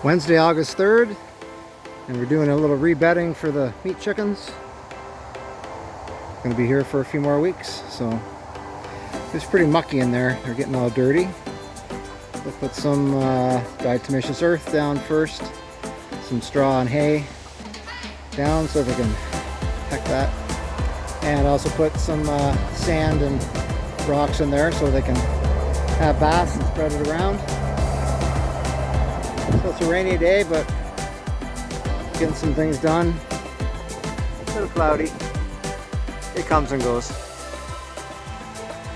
Wednesday, August 3rd, and we're doing a little rebedding for the meat chickens. Going to be here for a few more weeks, so it's pretty mucky in there. They're getting all dirty. We'll put some diatomaceous earth down first, some straw and hay down so they can peck that, and also put some sand and rocks in there so they can have baths and spread it around. So it's a rainy day, but getting some things done. It's a little cloudy. It comes and goes.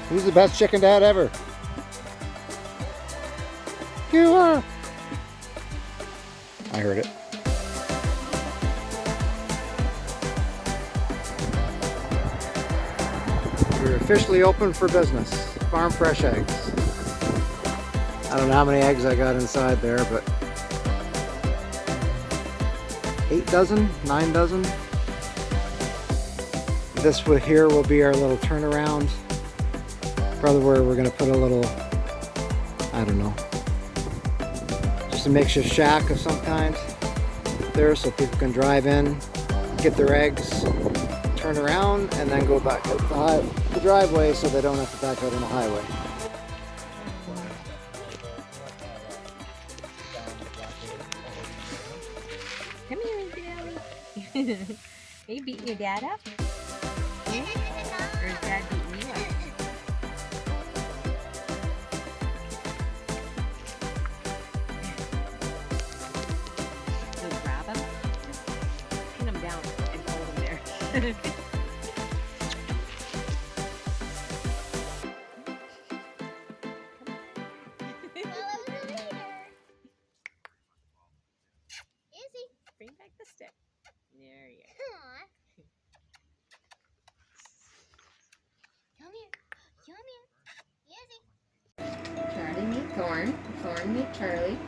Who's the best chicken dad ever? You are. I heard it. We're officially open for business. Farm fresh eggs. I don't know how many eggs I got inside there, but 8 dozen, 9 dozen. This here will be our little turnaround. Probably where we're gonna put a little, I don't know, just a makeshift shack of some kind there so people can drive in, get their eggs, turn around, and then go back out the driveway so they don't have to back out on the highway. Come here, Daddy. Are you beating your dad up? Or is Dad beating you up? So grab him, just pin him down and hold him there. Bring back the stick. There you go. Come here. Charlie meet Thorne. Thorne meet Charlie.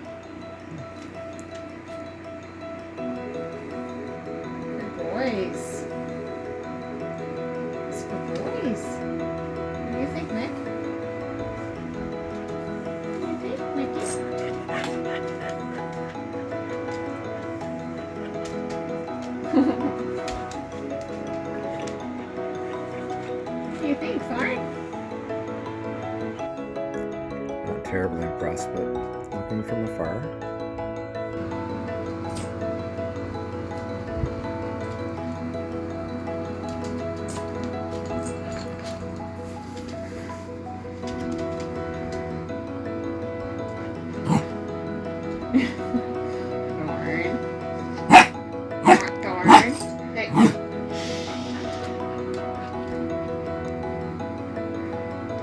Good boys. It's good boys. What do you think, Mick? What do you think, Mickey? What do you think, Thorne? Not terribly impressed, but looking from afar.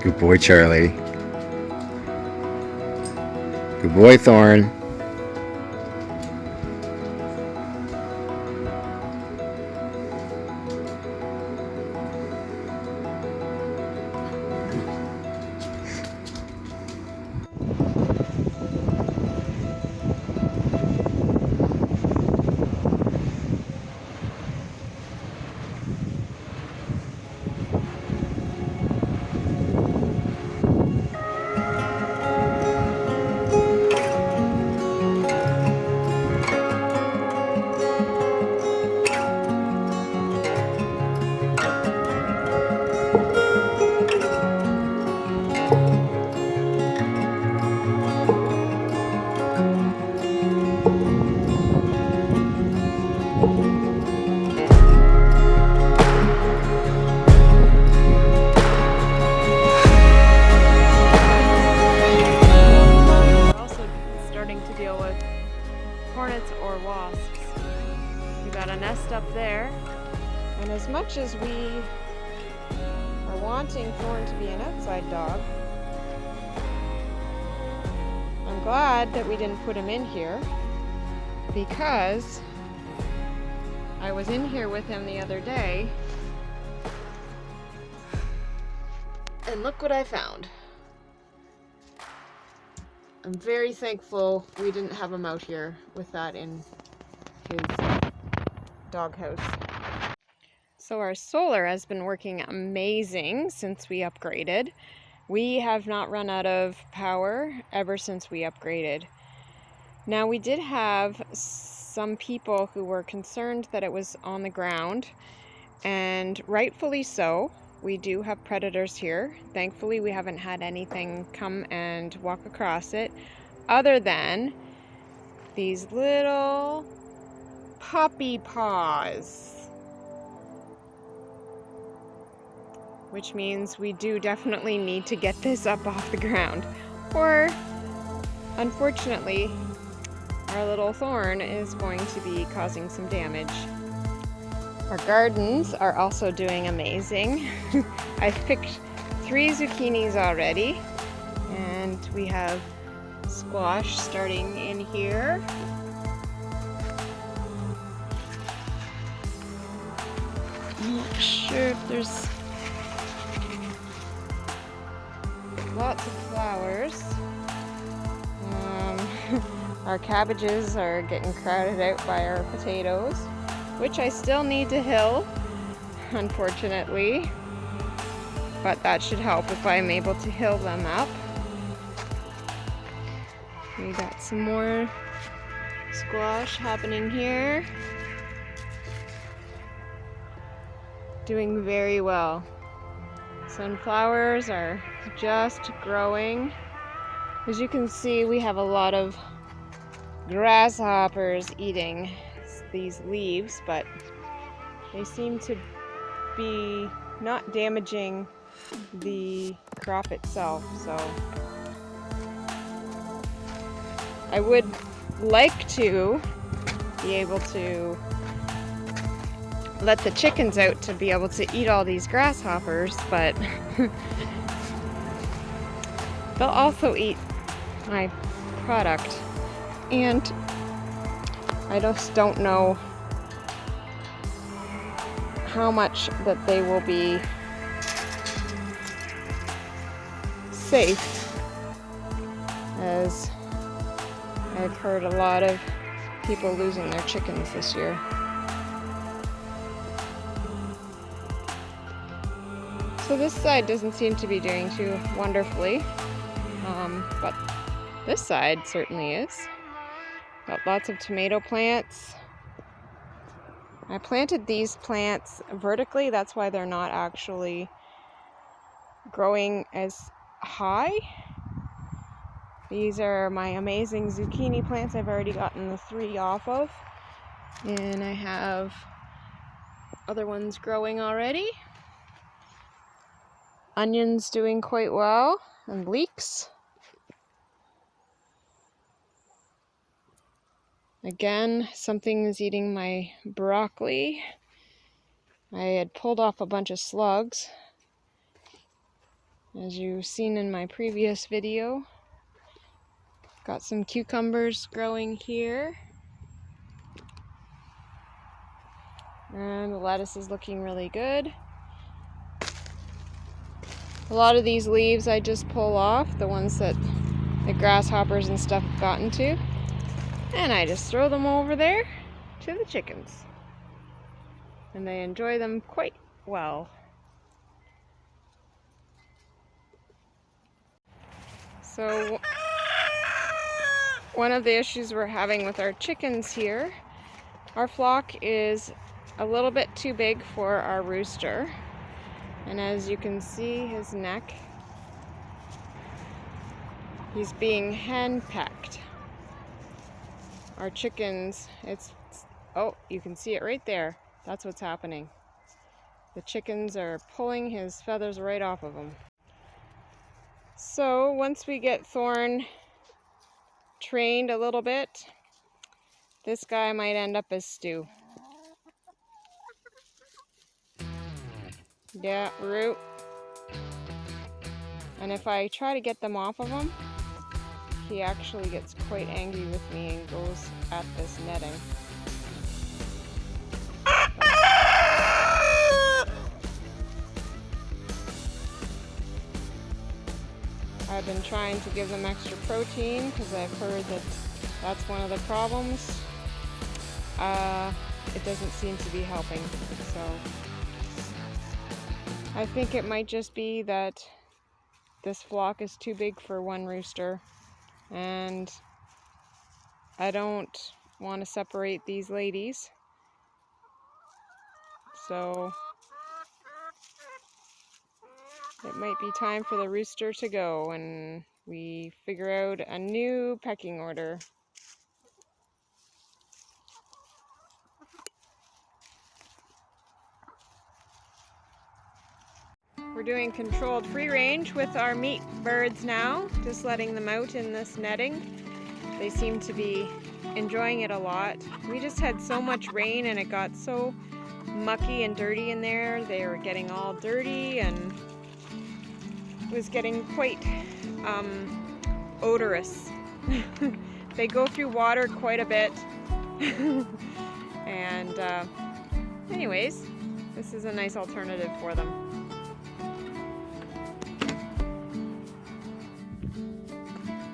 Good boy, Charlie. Good boy, Thorne. Or wasps. We got a nest up there, and as much as we are wanting Thorne to be an outside dog, I'm glad that we didn't put him in here, because I was in here with him the other day and look what I found. I'm very thankful we didn't have him out here with that in his doghouse. So our solar has been working amazing since we upgraded. We have not run out of power ever since we upgraded. Now, we did have some people who were concerned that it was on the ground, and rightfully so. We do have predators here. Thankfully, we haven't had anything come and walk across it, other than these little puppy paws, which means we do definitely need to get this up off the ground, or unfortunately our little Thorne is going to be causing some damage. Our gardens are also doing amazing. I've picked 3 zucchinis already, and we have squash starting in here. I'm not sure if there's lots of flowers. Our cabbages are getting crowded out by our potatoes, which I still need to hill, unfortunately, but that should help if I'm able to hill them up. We got some more squash happening here. Doing very well. Sunflowers are just growing. As you can see, we have a lot of grasshoppers eating these leaves, but they seem to be not damaging the crop itself, so I would like to be able to let the chickens out to be able to eat all these grasshoppers, but they'll also eat my product, and I just don't know how much that they will be safe, as I've heard a lot of people losing their chickens this year. So this side doesn't seem to be doing too wonderfully, but this side certainly is. Got lots of tomato plants. I planted these plants vertically, that's why they're not actually growing as high. These are my amazing zucchini plants I've already gotten the 3 off of, and I have other ones growing already. Onions doing quite well, and leeks. Again, something is eating my broccoli. I had pulled off a bunch of slugs, as you've seen in my previous video. Got some cucumbers growing here. And the lettuce is looking really good. A lot of these leaves I just pull off, the ones that the grasshoppers and stuff have gotten to, and I just throw them over there to the chickens. And they enjoy them quite well. So one of the issues we're having with our chickens here, our flock is a little bit too big for our rooster. And as you can see his neck, he's being henpecked. Our chickens, oh, you can see it right there. That's what's happening. The chickens are pulling his feathers right off of him. So once we get Thorne trained a little bit, this guy might end up as stew. Yeah, root. And if I try to get them off of him, he actually gets quite angry with me and goes at this netting. I've been trying to give them extra protein because I've heard that that's one of the problems. It doesn't seem to be helping, so I think it might just be that this flock is too big for one rooster, and I don't want to separate these ladies. So it might be time for the rooster to go and we figure out a new pecking order. We're doing controlled free range with our meat birds now, just letting them out in this netting. They seem to be enjoying it a lot. We just had so much rain and it got so mucky and dirty in there. They were getting all dirty and it was getting quite odorous. They go through water quite a bit. And anyways, this is a nice alternative for them.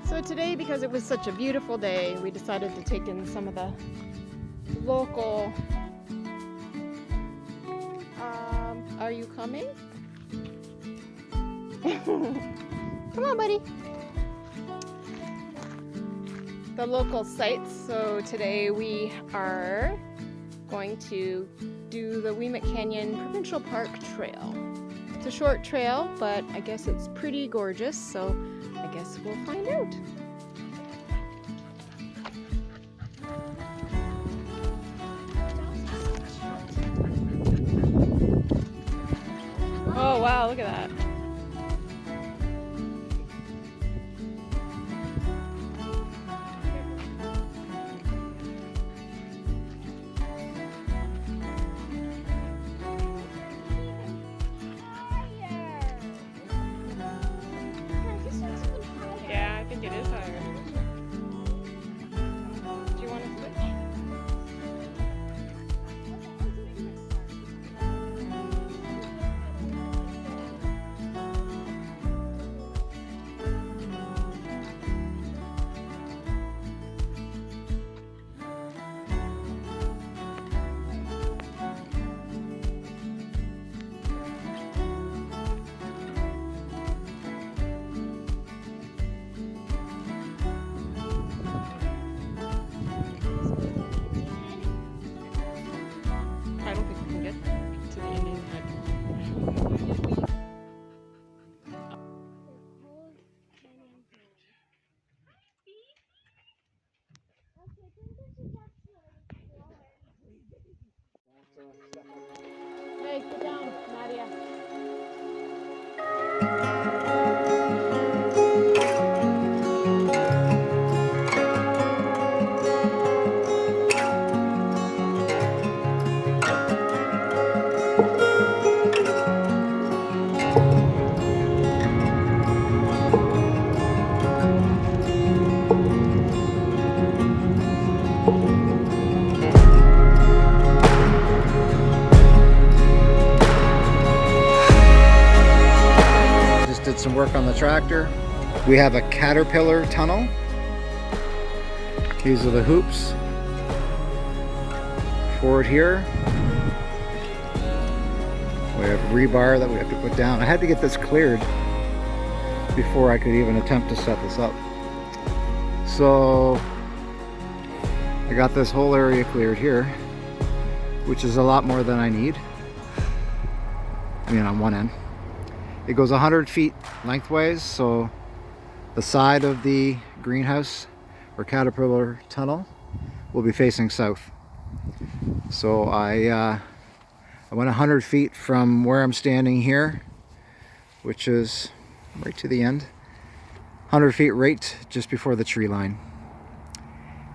So today, because it was such a beautiful day, we decided to take in some of the local... are you coming? Come on, buddy. The local sites. So today we are going to do the Quimet Canyon Provincial Park trail. It's a short trail, but I guess it's pretty gorgeous, so I guess we'll find out. Oh wow, look at that. Yeah, I think it is higher. Do you want to switch? I don't think we can get to the Indian Head. Hey, sit down, Nadia. Just did some work on the tractor. We have a caterpillar tunnel. These are the hoops. Forward here. We have rebar that we have to put down. I had to get this cleared before I could even attempt to set this up. So I got this whole area cleared here, which is a lot more than I need. I mean, on one end. It goes 100 feet lengthways, so the side of the greenhouse or caterpillar tunnel will be facing south. So I went 100 feet from where I'm standing here, which is right to the end. 100 feet right just before the tree line.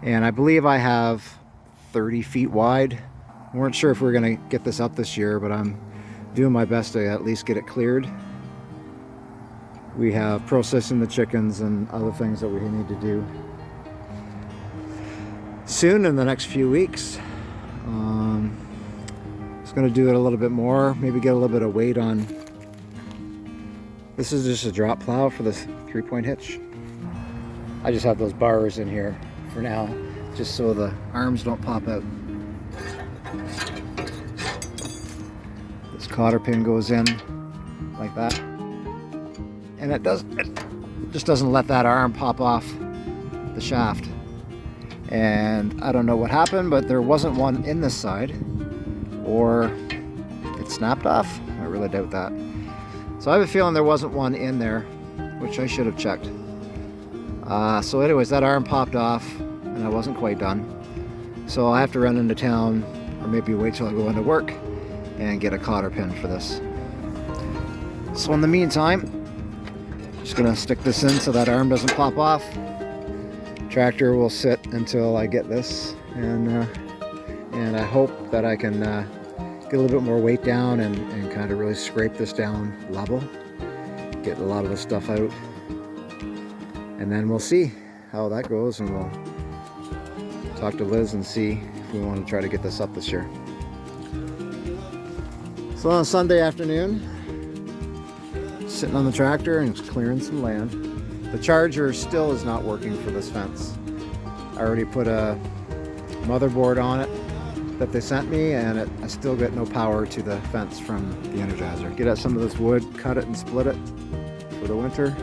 And I believe I have 30 feet wide. We weren't sure if we were going to get this up this year, but I'm doing my best to at least get it cleared. We have processing the chickens and other things that we need to do soon in the next few weeks. Just going to do it a little bit more, maybe get a little bit of weight on. This is just a drop plow for this 3-point hitch. I just have those bars in here for now, just so the arms don't pop out. This cotter pin goes in like that. And it just doesn't let that arm pop off the shaft. And I don't know what happened, but there wasn't one in this side, or it snapped off. I really doubt that. So I have a feeling there wasn't one in there, which I should have checked. So anyways, that arm popped off and I wasn't quite done. So I have to run into town, or maybe wait till I go into work and get a cotter pin for this. So in the meantime, just gonna stick this in so that arm doesn't pop off. Tractor will sit until I get this, and I hope that I can get a little bit more weight down and kind of really scrape this down level, get a lot of the stuff out, and then we'll see how that goes, and we'll talk to Liz and see if we want to try to get this up this year. So on a Sunday afternoon, sitting on the tractor and just clearing some land. The charger still is not working for this fence. I already put a motherboard on it that they sent me, and I still get no power to the fence from the Energizer. Get out some of this wood, cut it and split it for the winter.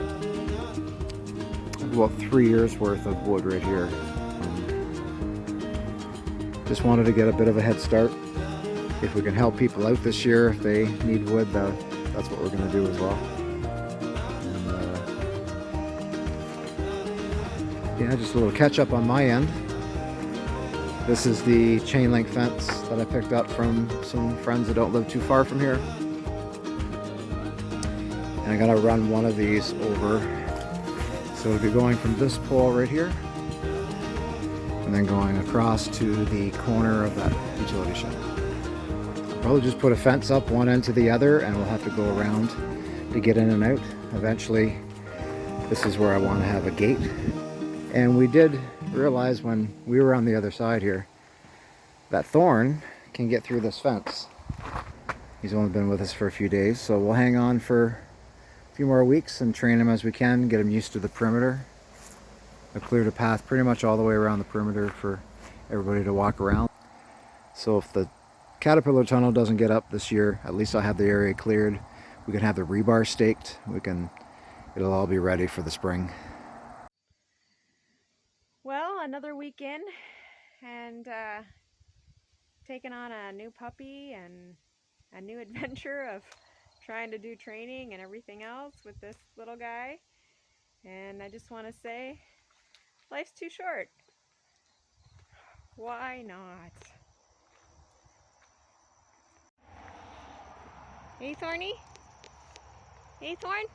About 3 years worth of wood right here. Just wanted to get a bit of a head start. If we can help people out this year, if they need wood, that's what we're going to do as well. Yeah, just a little catch up on my end. This is the chain link fence that I picked up from some friends that don't live too far from here. And I gotta run one of these over. So it'll be going from this pole right here, and then going across to the corner of that utility shed. I'll probably just put a fence up one end to the other, and we'll have to go around to get in and out. Eventually, this is where I want to have a gate. And we did realize when we were on the other side here that Thorne can get through this fence. He's only been with us for a few days, so we'll hang on for a few more weeks and train him as we can, get him used to the perimeter. I've cleared a path pretty much all the way around the perimeter for everybody to walk around. So if the caterpillar tunnel doesn't get up this year, at least I'll have the area cleared. We can have the rebar staked. It'll all be ready for the spring. Well, another weekend, and taking on a new puppy and a new adventure of trying to do training and everything else with this little guy. And I just want to say, life's too short. Why not? Hey, Thorny? Hey, Thorne?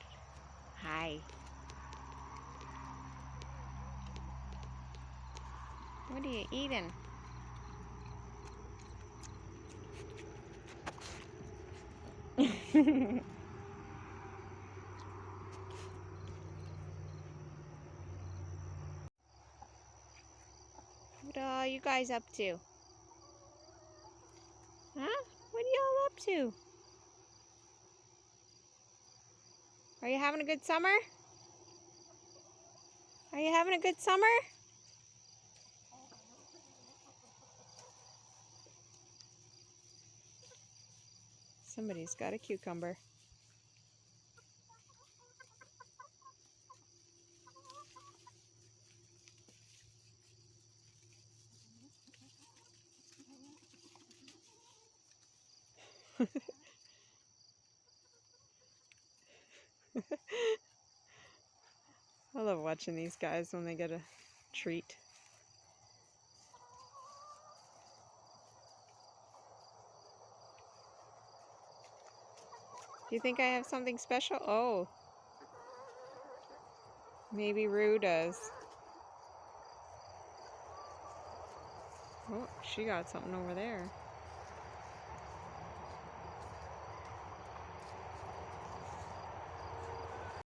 Hi. What are you eating? What are you guys up to? Huh? What are y'all up to? Are you having a good summer? Are you having a good summer? Somebody's got a cucumber. I love watching these guys when they get a treat. Do you think I have something special? Oh, maybe Rue does. Oh, she got something over there.